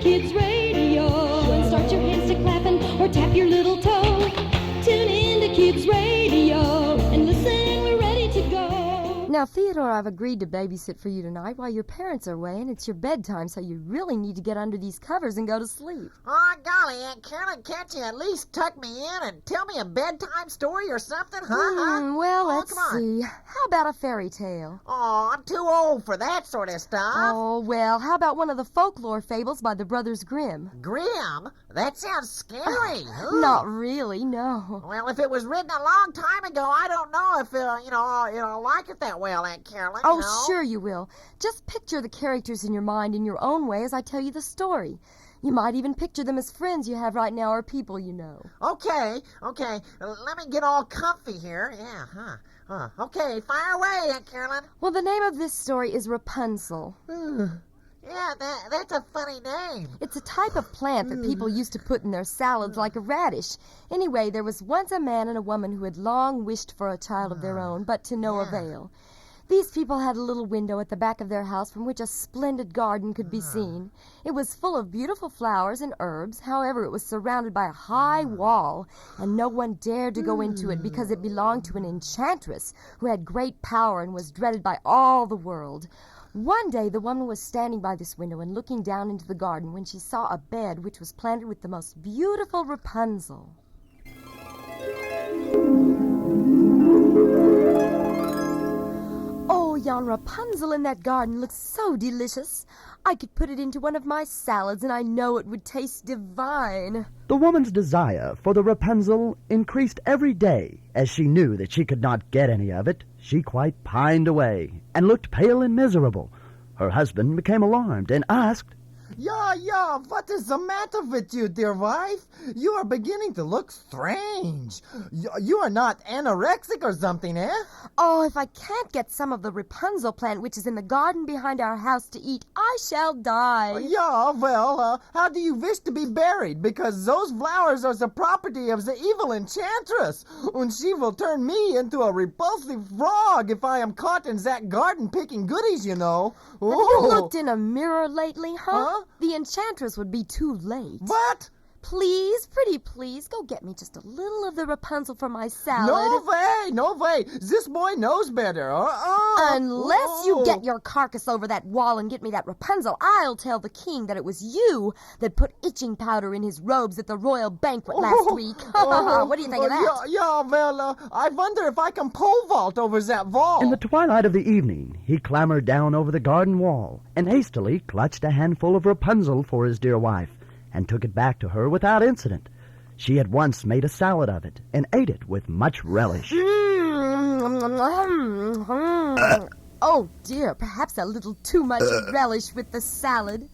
Kids Radio and start your hands to clapping or tap your little toe. Tune in to Kids Radio and listen, we're ready to go. Now, Theodore, I've agreed to babysit for you tonight while your parents are away, and it's your bedtime, so you really need to get under these covers and go to sleep. Oh, golly, Aunt Carolyn, can't you at least tuck me in and tell me a bedtime story or something, huh? Well, let's see. How about a fairy tale? Oh, I'm too old for that sort of stuff. Oh, well, how about one of the folklore fables by the Brothers Grimm? Grimm? That sounds scary. Not really, no. Well, if it was written a long time ago, I don't know if, I'll like it that well, Aunt Carolyn. Oh, sure you will. Just picture the characters in your mind in your own way as I tell you the story. You might even picture them as friends you have right now or people you know. Okay. Let me get all comfy here. Yeah, Okay, fire away, Aunt Carolyn. Well, the name of this story is Rapunzel. Yeah, that's a funny name. It's a type of plant that people used to put in their salads like a radish. Anyway, there was once a man and a woman who had long wished for a child of their own, but to no avail. These people had a little window at the back of their house from which a splendid garden could be seen. It was full of beautiful flowers and herbs. However, it was surrounded by a high wall, and no one dared to go into it because it belonged to an enchantress who had great power and was dreaded by all the world. One day, the woman was standing by this window and looking down into the garden when she saw a bed which was planted with the most beautiful Rapunzel. Oh, yon Rapunzel in that garden looks so delicious. I could put it into one of my salads, and I know it would taste divine. The woman's desire for the Rapunzel increased every day. As she knew that she could not get any of it, she quite pined away and looked pale and miserable. Her husband became alarmed and asked, Yeah, what is the matter with you, dear wife? You are beginning to look strange. You are not anorexic or something, eh? Oh, if I can't get some of the Rapunzel plant which is in the garden behind our house to eat, I shall die. How do you wish to be buried? Because those flowers are the property of the evil Enchantress, and she will turn me into a repulsive frog if I am caught in that garden picking goodies, you know. Have you looked in a mirror lately, huh? The Enchantress would be too late. What? Please, pretty please, go get me just a little of the Rapunzel for my salad. No way. This boy knows better. Unless you get your carcass over that wall and get me that Rapunzel, I'll tell the king that it was you that put itching powder in his robes at the royal banquet last week. What do you think of that? I wonder if I can pole vault over that wall. In the twilight of the evening, he clambered down over the garden wall and hastily clutched a handful of Rapunzel for his dear wife, and took it back to her without incident. She had once made a salad of it and ate it with much relish. Oh, dear, perhaps a little too much relish with the salad.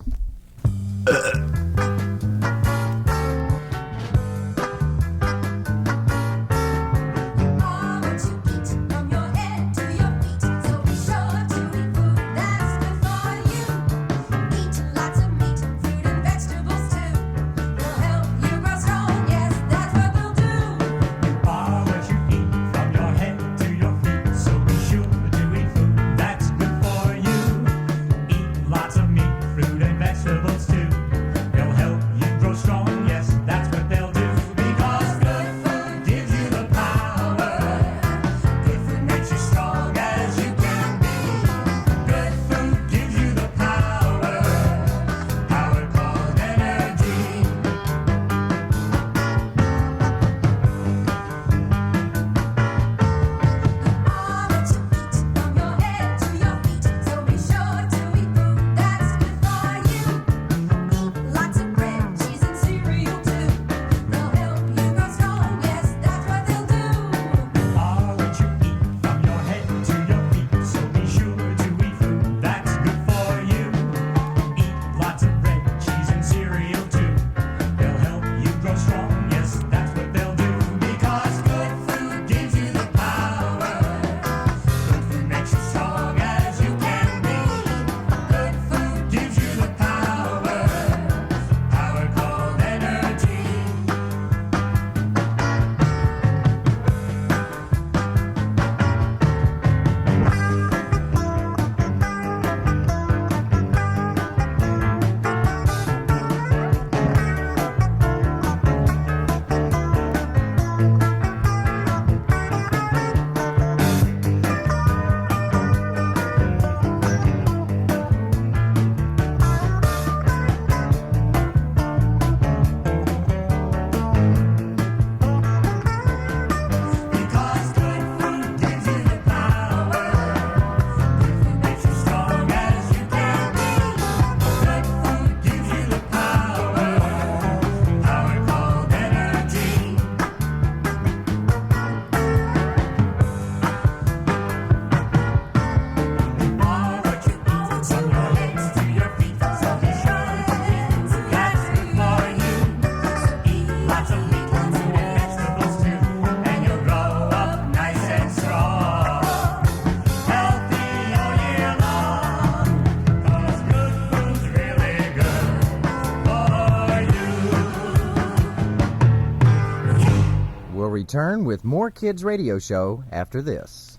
return with more Kids Radio Show after this.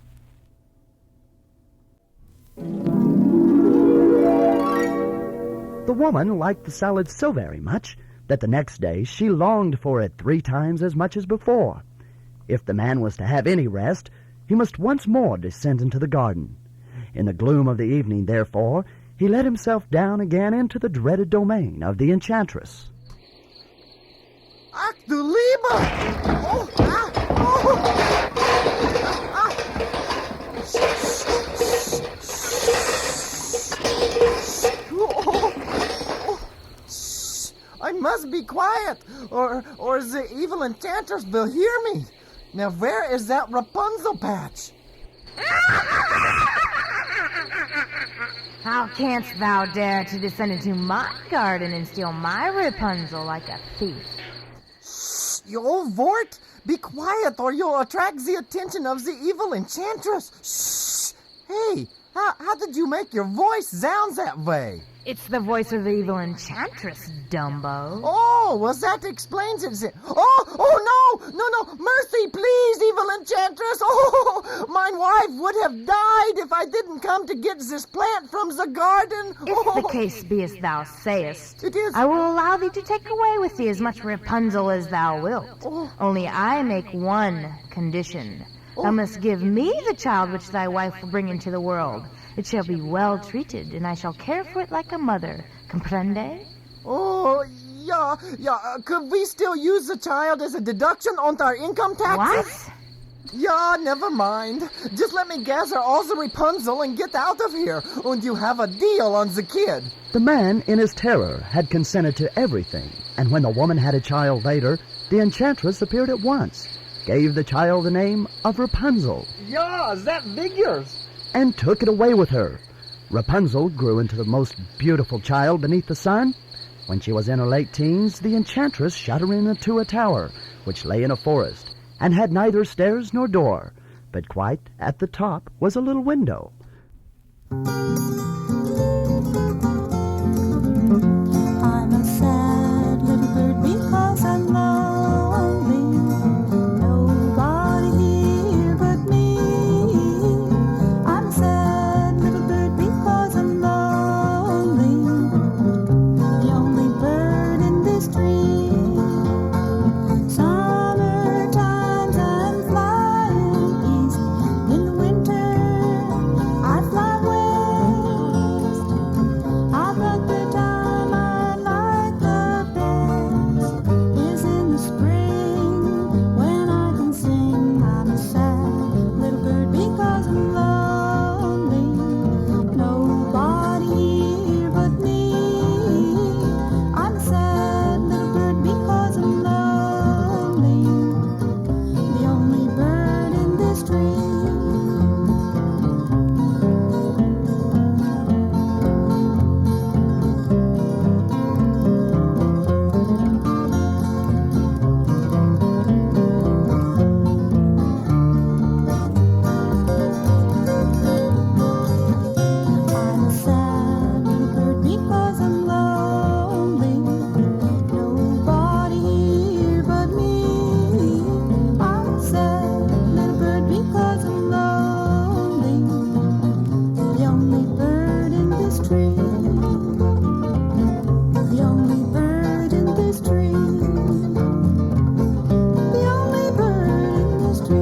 The woman liked the salad so very much that the next day she longed for it 3 times as much as before. If the man was to have any rest, he must once more descend into the garden. In the gloom of the evening, therefore, he let himself down again into the dreaded domain of the Enchantress. Ach du Lieber! Oh, ah, oh. I must be quiet, or the evil enchantress will hear me. Now, where is that Rapunzel patch? How canst thou dare to descend into my garden and steal my Rapunzel like a thief? Shh, you old vort! Be quiet, or you'll attract the attention of the evil enchantress. Shh! Hey, how did you make your voice sound that way? It's the voice of the evil enchantress, Dumbo. Oh, well, that explains it. Oh, no, mercy, please, evil enchantress. Oh, my wife would have died if I didn't come to get this plant from the garden. If the case be as thou sayest, It is. I will allow thee to take away with thee as much Rapunzel as thou wilt. Oh. Only I make one condition. Thou must give me the child which thy wife will bring into the world. It shall be well treated, and I shall care for it like a mother. Comprende? Oh, yeah. Could we still use the child as a deduction on our income taxes? What? Yeah, never mind. Just let me gather all the Rapunzel and get out of here, and you have a deal on the kid. The man, in his terror, had consented to everything, and when the woman had a child later, the Enchantress appeared at once, gave the child the name of Rapunzel, Yeah, that figures. and took it away with her. Rapunzel grew into the most beautiful child beneath the sun. When she was in her late teens, the Enchantress shut her into a tower, which lay in a forest, and had neither stairs nor door, but quite at the top was a little window. I'm a sad little bird because I'm lonely. Nobody here but me. I'm a sad little bird because I'm lonely. The only bird in this tree. Summertimes I'm flying east. In winter I fly west. I've got the time I like the best is in the spring when I can sing. I'm a sad little bird because I'm lonely. Nobody here but me. I'm a sad little bird because I'm lonely. The only bird in this tree. I'm a sad little bird because I'm lonely. Nobody here but me. I'm a sad little bird because I'm lonely. The only bird in this tree. The only bird in this tree. The only bird in this tree.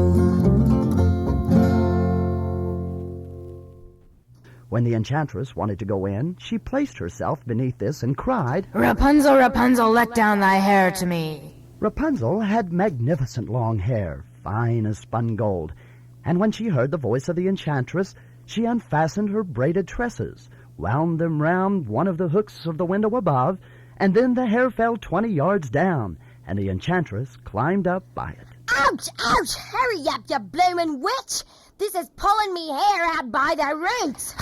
When the Enchantress wanted to go in, she placed herself beneath this and cried. Rapunzel, Rapunzel, let down thy hair to me. Rapunzel had magnificent long hair, fine as spun gold, and when she heard the voice of the Enchantress, she unfastened her braided tresses, wound them round one of the hooks of the window above, and then the hair fell 20 yards down, and the Enchantress climbed up by it. Ouch, ouch! Hurry up, you bloomin' witch! This is pulling me hair out by the roots.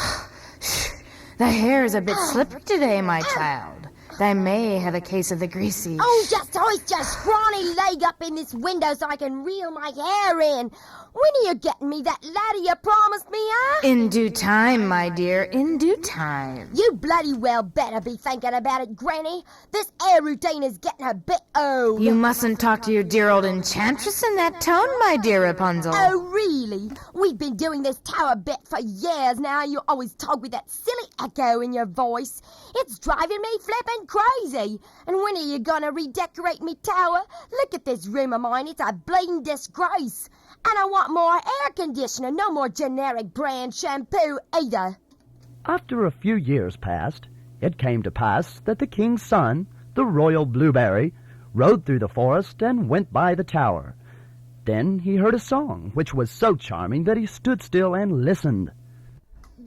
The hair is a bit slippery today, my child. Thy may have a case of the greasy. Oh, just hoist your scrawny leg up in this window so I can reel my hair in. When are you getting me that ladder you promised me, huh? In due time, my dear, in due time. You bloody well better be thinking about it, Granny. This air routine is getting a bit old. You mustn't talk to your dear old Enchantress in that tone, my dear Rapunzel. Oh, really? We've been doing this tower bit for years now. You always talk with that silly echo in your voice. It's driving me flippin' crazy. And when are you gonna redecorate me tower? Look at this room of mine. It's a blatant disgrace. And I want more air conditioner, no more generic brand shampoo either. After a few years passed, it came to pass that the king's son, the royal blueberry, rode through the forest and went by the tower. Then he heard a song which was so charming that he stood still and listened.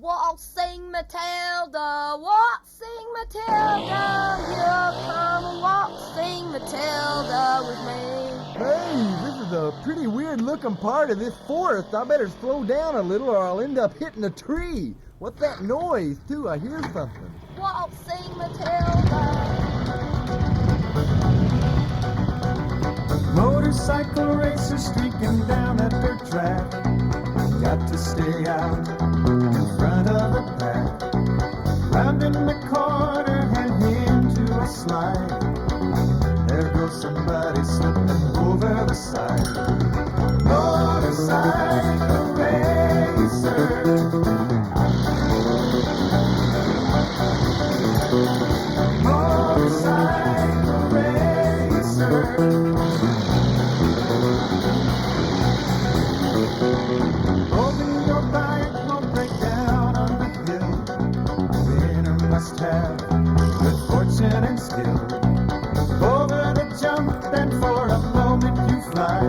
Waltzing Matilda, waltzing Matilda, here come waltzing Matilda with me. Hey, this is a pretty weird-looking part of this forest. I better slow down a little or I'll end up hitting a tree. What's that noise, too? I hear something. Waltzing Matilda. Motorcycle racers streaking down at their track. Got to stay out in front of the pack. Rounding the corner and into a slide. There goes somebody slipping over the side. Motorcycle racer. Motorcycle racer. Holding your bike won't break down on the hill. Winner must have good fortune and skill. Over the jump and for a moment you fly.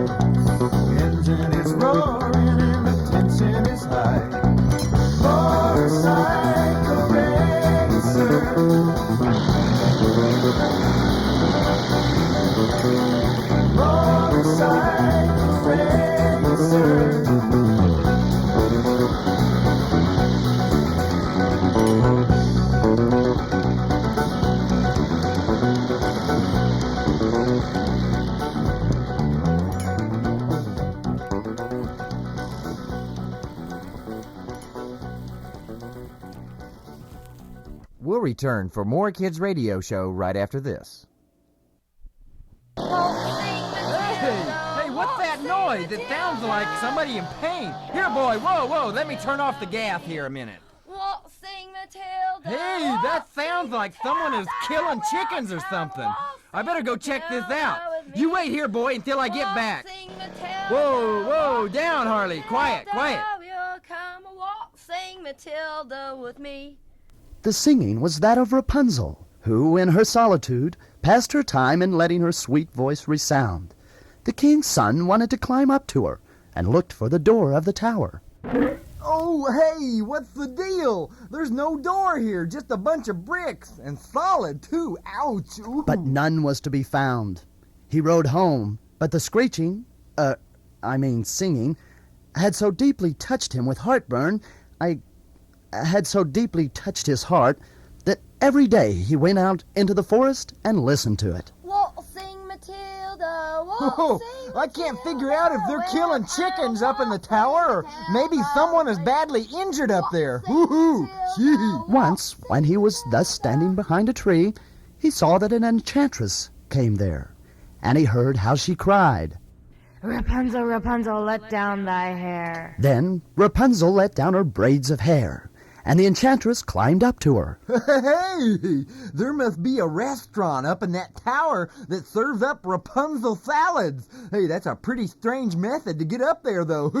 Engine is roaring and the tension is high. Motorcycle racer. Motorcycle racer. We'll return for more Kids Radio Show right after this. Hey, what's that noise? It sounds like somebody in pain. Here, boy, whoa, let me turn off the gas here a minute. Waltzing Matilda. Hey, that sounds like someone is killing chickens or something. I better go check this out. You wait here, boy, until I get back. Whoa, down, Harley. Quiet. Come waltzing Matilda with me. The singing was that of Rapunzel, who, in her solitude, passed her time in letting her sweet voice resound. The king's son wanted to climb up to her and looked for the door of the tower. Oh, hey, what's the deal? There's no door here, just a bunch of bricks, and solid, too. Ouch. Ooh. But none was to be found. He rode home, but the screeching, singing, had so deeply touched him with heartburn, had so deeply touched his heart, that every day he went out into the forest and listened to it. Waltzing Matilda, Oh, I can't figure out if they're killing chickens up in the tower, or maybe someone is badly injured up there. Woohoo! Gee. Once, when he was thus standing behind a tree, he saw that an enchantress came there, and he heard how she cried. Rapunzel, Rapunzel, let down thy hair. Then Rapunzel let down her braids of hair, and the enchantress climbed up to her. Hey, there must be a restaurant up in that tower that serves up Rapunzel salads. Hey, that's a pretty strange method to get up there, though.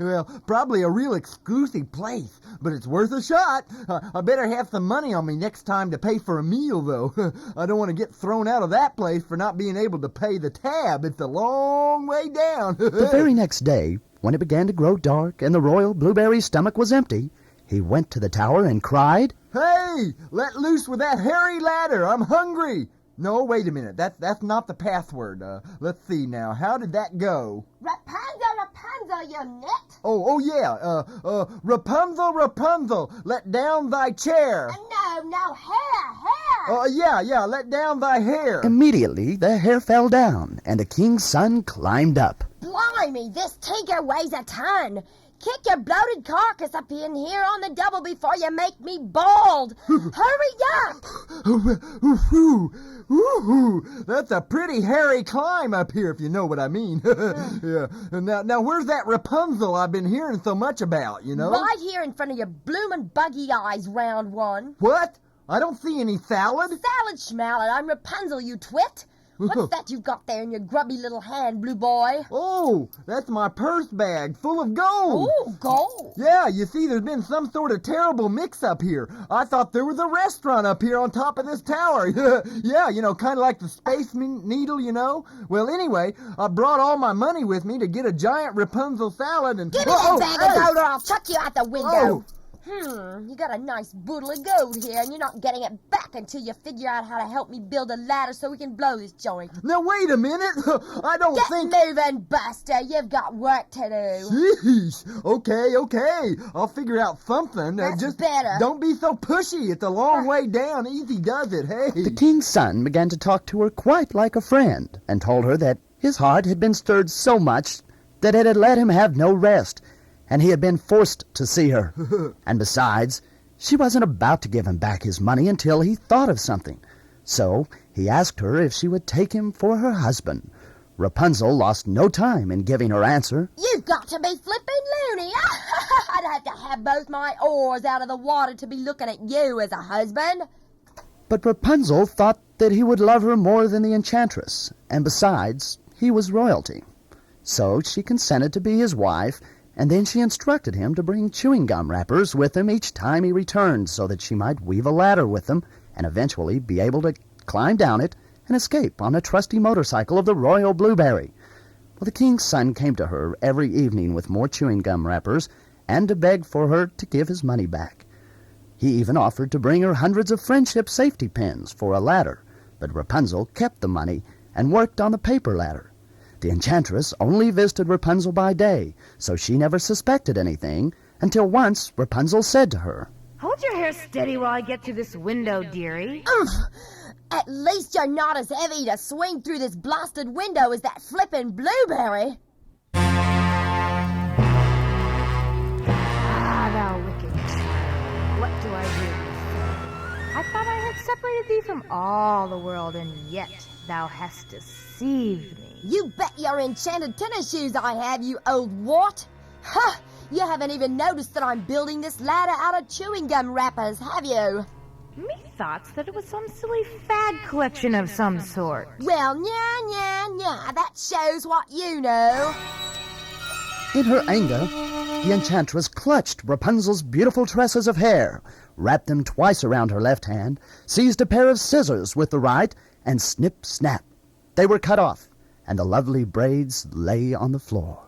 Well, probably a real exclusive place, but it's worth a shot. I better have some money on me next time to pay for a meal, though. I don't want to get thrown out of that place for not being able to pay the tab. It's a long way down. The very next day, when it began to grow dark and the royal blueberry's stomach was empty, he went to the tower and cried, Hey, let loose with that hairy ladder. I'm hungry. No, wait a minute. That's not the password. Let's see now. How did that go? Rapunzel, you nit. Oh yeah. Rapunzel, let down thy chair. No, hair. Yeah, let down thy hair. Immediately, the hair fell down, and the king's son climbed up. Blimey, this tinker weighs a ton. Kick your bloated carcass up in here on the double before you make me bald. Hurry up! Ooh, that's a pretty hairy climb up here, if you know what I mean. Yeah. Now, where's that Rapunzel I've been hearing so much about, you know? Right here in front of your bloomin' buggy eyes, round one. What? I don't see any salad. Salad schmallet, I'm Rapunzel, you twit. What's that you've got there in your grubby little hand, blue boy? Oh, that's my purse bag full of gold. Ooh, gold. Yeah, you see, there's been some sort of terrible mix-up here. I thought there was a restaurant up here on top of this tower. Yeah, kind of like the Space Needle, you know? Well, anyway, I brought all my money with me to get a giant Rapunzel salad and... Give me that bag of gold or I'll chuck you out the window. Oh. You got a nice boodle of gold here, and you're not getting it back until you figure out how to help me build a ladder so we can blow this joint. Now, wait a minute. I don't think... Get moving, Buster. You've got work to do. Sheesh. Okay. I'll figure out something. That's just better. Don't be so pushy. It's a long way down. Easy does it, hey. The king's son began to talk to her quite like a friend, and told her that his heart had been stirred so much that it had let him have no rest, and he had been forced to see her. And besides, she wasn't about to give him back his money until he thought of something. So he asked her if she would take him for her husband. Rapunzel lost no time in giving her answer. You've got to be flipping loony. I'd have to have both my oars out of the water to be looking at you as a husband. But Rapunzel thought that he would love her more than the Enchantress, and besides, he was royalty. So she consented to be his wife, and then she instructed him to bring chewing gum wrappers with him each time he returned so that she might weave a ladder with them and eventually be able to climb down it and escape on a trusty motorcycle of the Royal Blueberry. Well, the king's son came to her every evening with more chewing gum wrappers and to beg for her to give his money back. He even offered to bring her hundreds of friendship safety pins for a ladder, but Rapunzel kept the money and worked on the paper ladder. The Enchantress only visited Rapunzel by day, so she never suspected anything, until once Rapunzel said to her, Hold your hair steady while I get through this window, dearie. Oof! At least you're not as heavy to swing through this blasted window as that flippin' blueberry. Ah, thou wicked child. What do I do? I thought I had separated thee from all the world, and yet thou hast deceived me. You bet your enchanted tennis shoes I have, you old wart. Ha! You haven't even noticed that I'm building this ladder out of chewing gum wrappers, have you? Methought that it was some silly fad collection of some sort. Well, nya, that shows what you know. In her anger, the Enchantress clutched Rapunzel's beautiful tresses of hair, wrapped them twice around her left hand, seized a pair of scissors with the right, and snip, snap. They were cut off, and the lovely braids lay on the floor.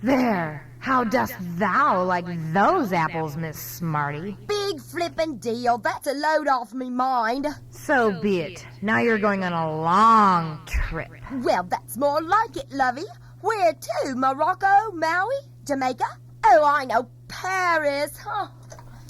There, how dost thou like those apples, Miss Smarty? Big flippin' deal. That's a load off me mind. So be it. Now you're going on a long trip. Well, that's more like it, lovey. Where to? Morocco, Maui, Jamaica? Oh, I know, Paris, huh?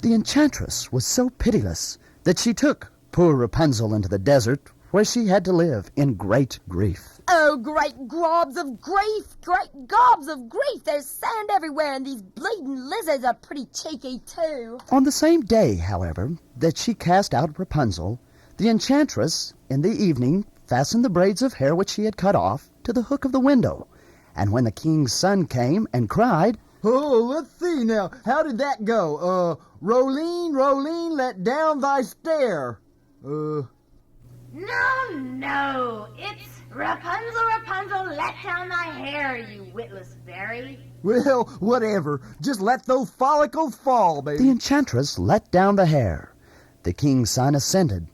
The Enchantress was so pitiless that she took poor Rapunzel into the desert, where she had to live in great grief. Oh, great gobs of grief, great gobs of grief. There's sand everywhere, and these bleeding lizards are pretty cheeky, too. On the same day, however, that she cast out Rapunzel, the Enchantress, in the evening, fastened the braids of hair which she had cut off to the hook of the window. And when the king's son came and cried, Oh, let's see now. How did that go? Rolene, let down thy stair. No, it's Rapunzel, let down thy hair, you witless berry. Well, whatever. Just let those follicles fall, baby. The Enchantress let down the hair. The king's son ascended.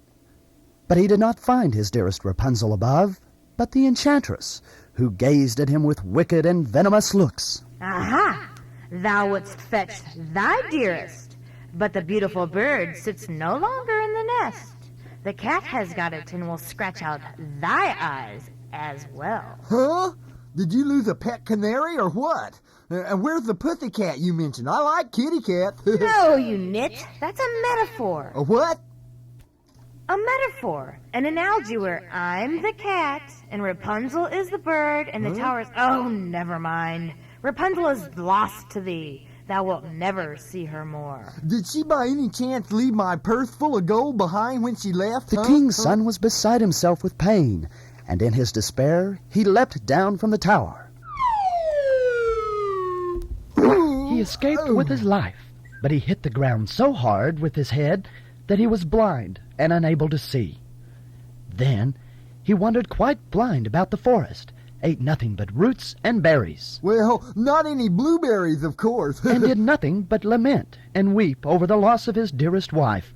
But he did not find his dearest Rapunzel above, but the Enchantress, who gazed at him with wicked and venomous looks. Aha! Thou wouldst fetch thy dearest, but the beautiful bird sits no longer in the nest. The cat has got it and will scratch out thy eyes as well. Huh? Did you lose a pet canary or what? And where's the pussycat you mentioned? I like kitty cats. No, you nit. That's a metaphor. A what? A metaphor, an analogy where I'm the cat, and Rapunzel is the bird, and the tower is... Oh, never mind. Rapunzel is lost to thee. Thou wilt never see her more. Did she by any chance leave my purse full of gold behind when she left? The king's son was beside himself with pain, and in his despair he leapt down from the tower. He escaped with his life, but he hit the ground so hard with his head that he was blind and unable to see. Then he wandered quite blind about the forest, ate nothing but roots and berries. Well, not any blueberries, of course. And did nothing but lament and weep over the loss of his dearest wife.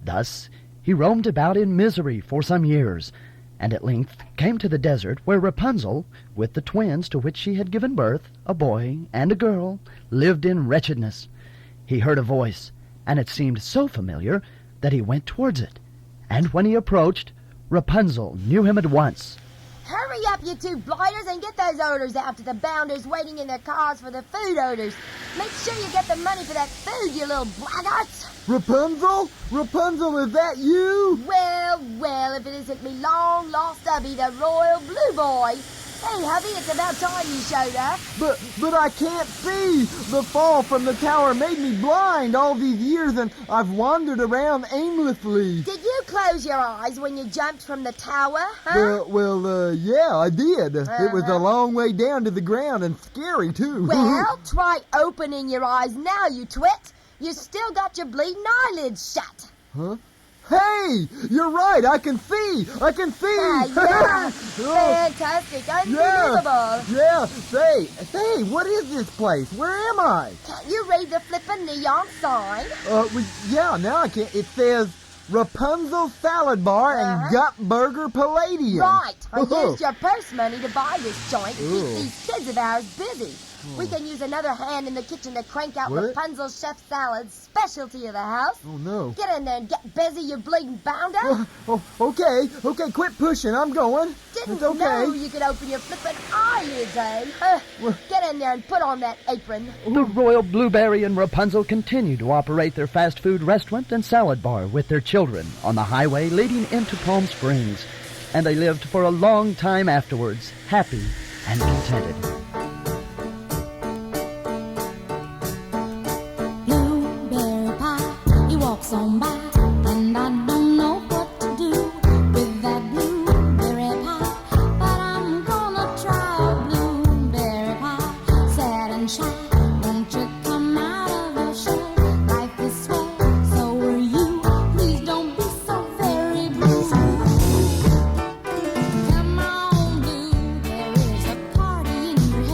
Thus he roamed about in misery for some years, and at length came to the desert where Rapunzel, with the twins to which she had given birth, a boy and a girl, lived in wretchedness. He heard a voice, and it seemed so familiar that he went towards it. And when he approached, Rapunzel knew him at once. Hurry up, you two blighters, and get those orders out to the bounders waiting in their cars for the food orders. Make sure you get the money for that food, you little blackguards. Rapunzel? Rapunzel, is that you? Well, if it isn't me long-lost hubby, the royal blue boy. Hey, hubby, it's about time you showed up. But I can't see. The fall from the tower made me blind all these years, and I've wandered around aimlessly. Did you close your eyes when you jumped from the tower, huh? Yeah, I did. It was a long way down to the ground and scary, too. Well, try opening your eyes now, you twit. You still got your bleeding eyelids shut. Huh? Hey, you're right. I can see. Yeah. Fantastic. Unbelievable. Yeah. Say, what is this place? Where am I? Can't you read the flippin' neon sign? Now I can. It says Rapunzel Salad Bar and Gut Burger Palladium. Right. I used your purse money to buy this joint to keep these kids of ours busy. We can use another hand in the kitchen to crank out Rapunzel Chef Salad's specialty of the house. Oh, no. Get in there and get busy, you bleeding bounder. Okay, quit pushing. I'm going. Didn't know you could open your flippin' eyelids, eh? Get in there and put on that apron. The Royal Blueberry and Rapunzel continued to operate their fast food restaurant and salad bar with their children on the highway leading into Palm Springs. And they lived for a long time afterwards, happy and contented. On by, and I don't know what to do with that blueberry pie, but I'm gonna try a blueberry pie, sad and shy. Won't you come out of your shell right this way? So are you. Please don't be so very blue. Come on, blue, there is a party in your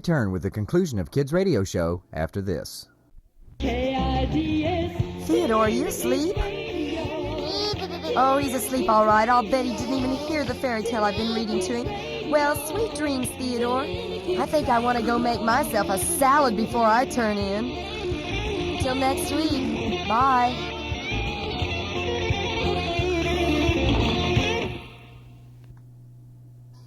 return with the conclusion of Kids Radio Show after this. Theodore, are you asleep? Oh, he's asleep all right. I'll bet he didn't even hear the fairy tale I've been reading to him. Well, sweet dreams, Theodore. I think I want to go make myself a salad before I turn in. Till next week. Bye.